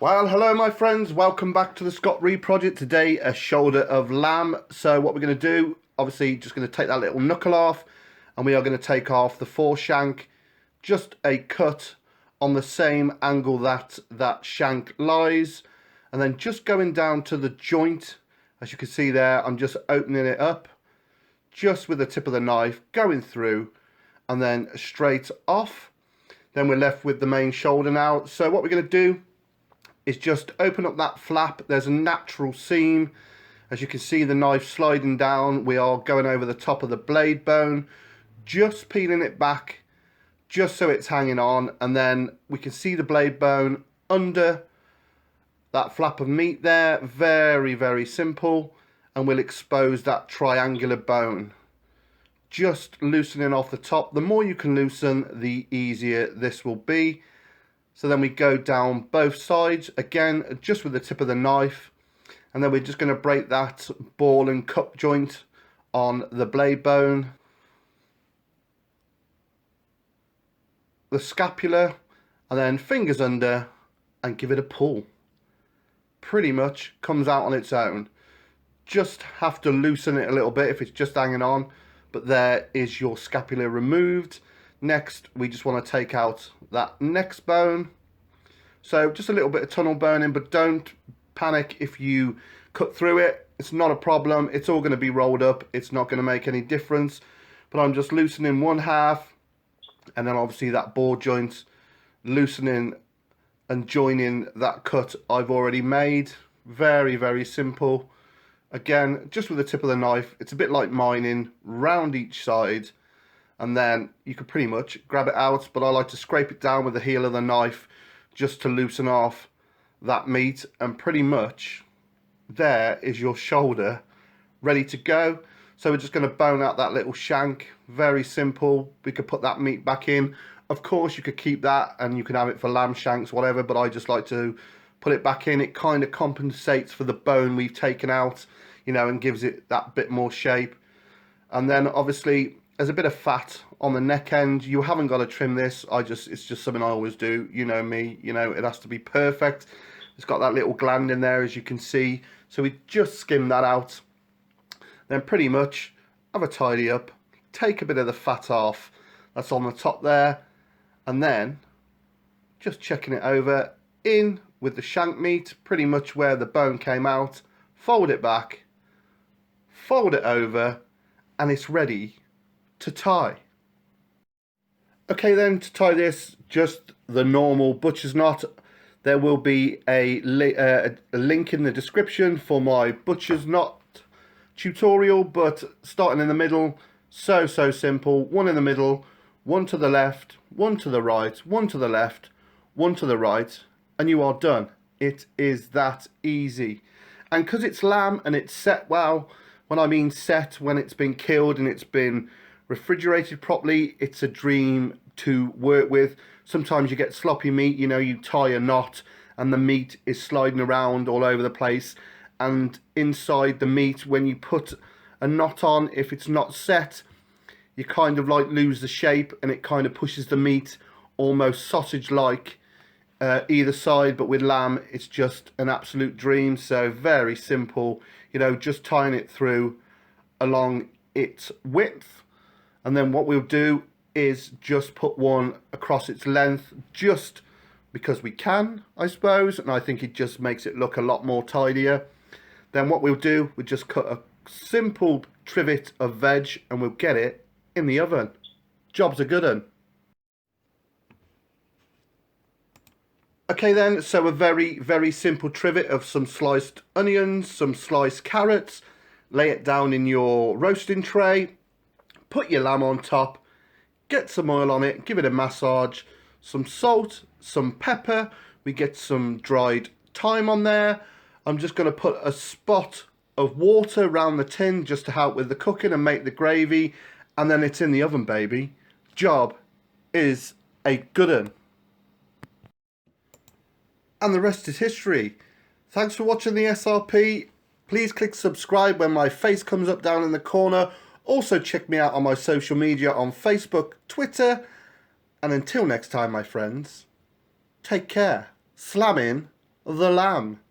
Well, hello my friends, welcome back to the Scott Reed Project. Today a shoulder of lamb. So what we're going to do, obviously just going to take that little knuckle off, and we are going to take off the foreshank, just a cut on the same angle that shank lies, and then just going down to the joint. As you can see there, I'm just opening it up just with the tip of the knife, going through and then straight off. Then we're left with the main shoulder now. So what we're going to do is just open up that flap. There's a natural seam. As you can see, the knife sliding down. We are going over the top of the blade bone, just peeling it back, just so it's hanging on. And then we can see the blade bone under that flap of meat there. Very, very simple. And we'll expose that triangular bone. Just loosening off the top. The more you can loosen, the easier this will be. So then we go down both sides, again, just with the tip of the knife. And then we're just going to break that ball and cup joint on the blade bone. The scapula, and then fingers under and give it a pull. Pretty much comes out on its own. Just have to loosen it a little bit if it's just hanging on. But there is your scapula removed. Next, we just want to take out that next bone. So just a little bit of tunnel boning, but don't panic if you cut through it. It's not a problem. It's all going to be rolled up. It's not going to make any difference. But I'm just loosening one half, and then obviously that ball joint, loosening and joining that cut I've already made. Very, very simple. Again, just with the tip of the knife. It's a bit like mining, round each side. And then you can pretty much grab it out, but I like to scrape it down with the heel of the knife just to loosen off that meat. And pretty much there is your shoulder ready to go. So we're just going to bone out that little shank. Very simple. We could put that meat back in. Of course you could keep that and you can have it for lamb shanks, whatever, but I just like to put it back in. It kind of compensates for the bone we've taken out, you know, and gives it that bit more shape. And then obviously there's a bit of fat on the neck end. You haven't got to trim this. It's just something I always do. You know me, you know, it has to be perfect. It's got that little gland in there, as you can see. So we just skim that out. Then pretty much have a tidy up. Take a bit of the fat off that's on the top there. And then just checking it over in with the shank meat, pretty much where the bone came out. Fold it back. Fold it over. And it's ready to tie. Okay then, to tie this, just the normal butcher's knot. There will be a link in the description for my butcher's knot tutorial, but starting in the middle, so simple. One in the middle, one to the left, one to the right, one to the left, one to the right, and you are done. It is that easy. And because it's lamb and it's set well, when I mean set, when it's been killed and it's been refrigerated properly, it's a dream to work with. Sometimes you get sloppy meat, you know, you tie a knot and the meat is sliding around all over the place, and inside the meat, when you put a knot on, if it's not set, you kind of like lose the shape and it kind of pushes the meat almost sausage like either side. But with lamb, it's just an absolute dream. So very simple, you know, just tying it through along its width. And then what we'll do is just put one across its length, just because we can, I suppose. And I think it just makes it look a lot more tidier. Then what we'll do, we just cut a simple trivet of veg and we'll get it in the oven. Job's a good one. Okay then, so a very simple trivet of some sliced onions, some sliced carrots. Lay it down in your roasting tray. Put your lamb on top, get some oil on it, give it a massage, some salt, some pepper, we get some dried thyme on there. I'm just going to put a spot of water around the tin just to help with the cooking and make the gravy, and then it's in the oven, baby. Job is a good one. And the rest is history. Thanks for watching the SRP. Please click subscribe when my face comes up down in the corner. Also check me out on my social media on Facebook, Twitter. And until next time, my friends, take care. Slam in the lamb.